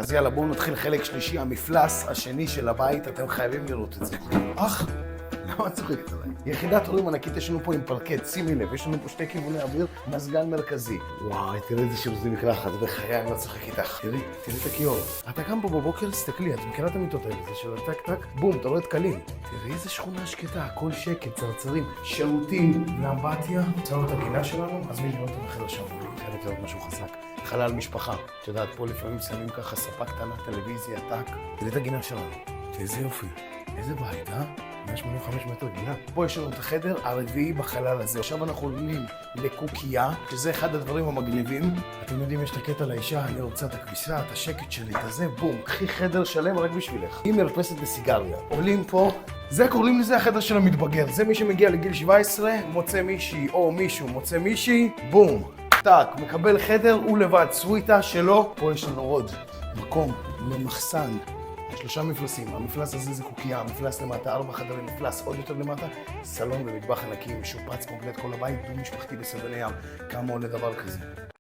אז יאללה, בואו נתחיל חלק שלישי, המפלס השני של הבית, אתם חייבים לראות את זה. למה את צוחקת עליי? יחידת הורים ענקית, יש לנו פה עם פרקט, שימי לב, יש לנו פה שתי כיווני אוויר, מזגן מרכזי. וואי, תראי איזה שירוזים מקלחת, בחיי, אני לא צוחק איתך. תראי את הכיור. אתה קם פה בבוקר, תסתכלי, את מכירה את המיטות האלה, זה של הטק טק, בום, אתה רואה את קלים. תראי איזה שכונה שקטה, הכל שקט, צרצרים, שירותים, לאמבטיה. צאו את הגינה שלנו, אז מי לראות את החדר שם, חייבת להיות משהו חזק. חלל משפחה, את יודעת, פה לפעמים שמים ככה ספה קטנה, טלוויזיה, טק. תראי את הגינה שלנו. איזה יופי. איזה בית, 185 מטר גינה. פה יש לנו את החדר הרביעי בחלל הזה. עכשיו אנחנו עולים לקוקייה, שזה אחד הדברים המגניבים. אתם יודעים, יש את הקטע לאישה, אני רוצה את הכביסה, את השקט שלי, את הזה, בום. קחי חדר שלם רק בשבילך. היא מרפסת בסיגריה. עולים פה, זה קוראים לזה החדר של המתבגר. זה מי שמגיע לגיל 17, מוצא מישהי או מישהו מוצא מישהי, בום. טק, מקבל חדר, הוא לבד, סוויטה שלו. פה יש לנו עוד מקום למחסן. 3 מפלסים, המפלס הזה זה קוקייה, המפלס למטה, 4 חדרים, מפלס עוד יותר למטה, סלון ומטבח ענקי, משופץ קומפלט כל הבית, דו משפחתי בסבני ים. כמה עולה דבר כזה?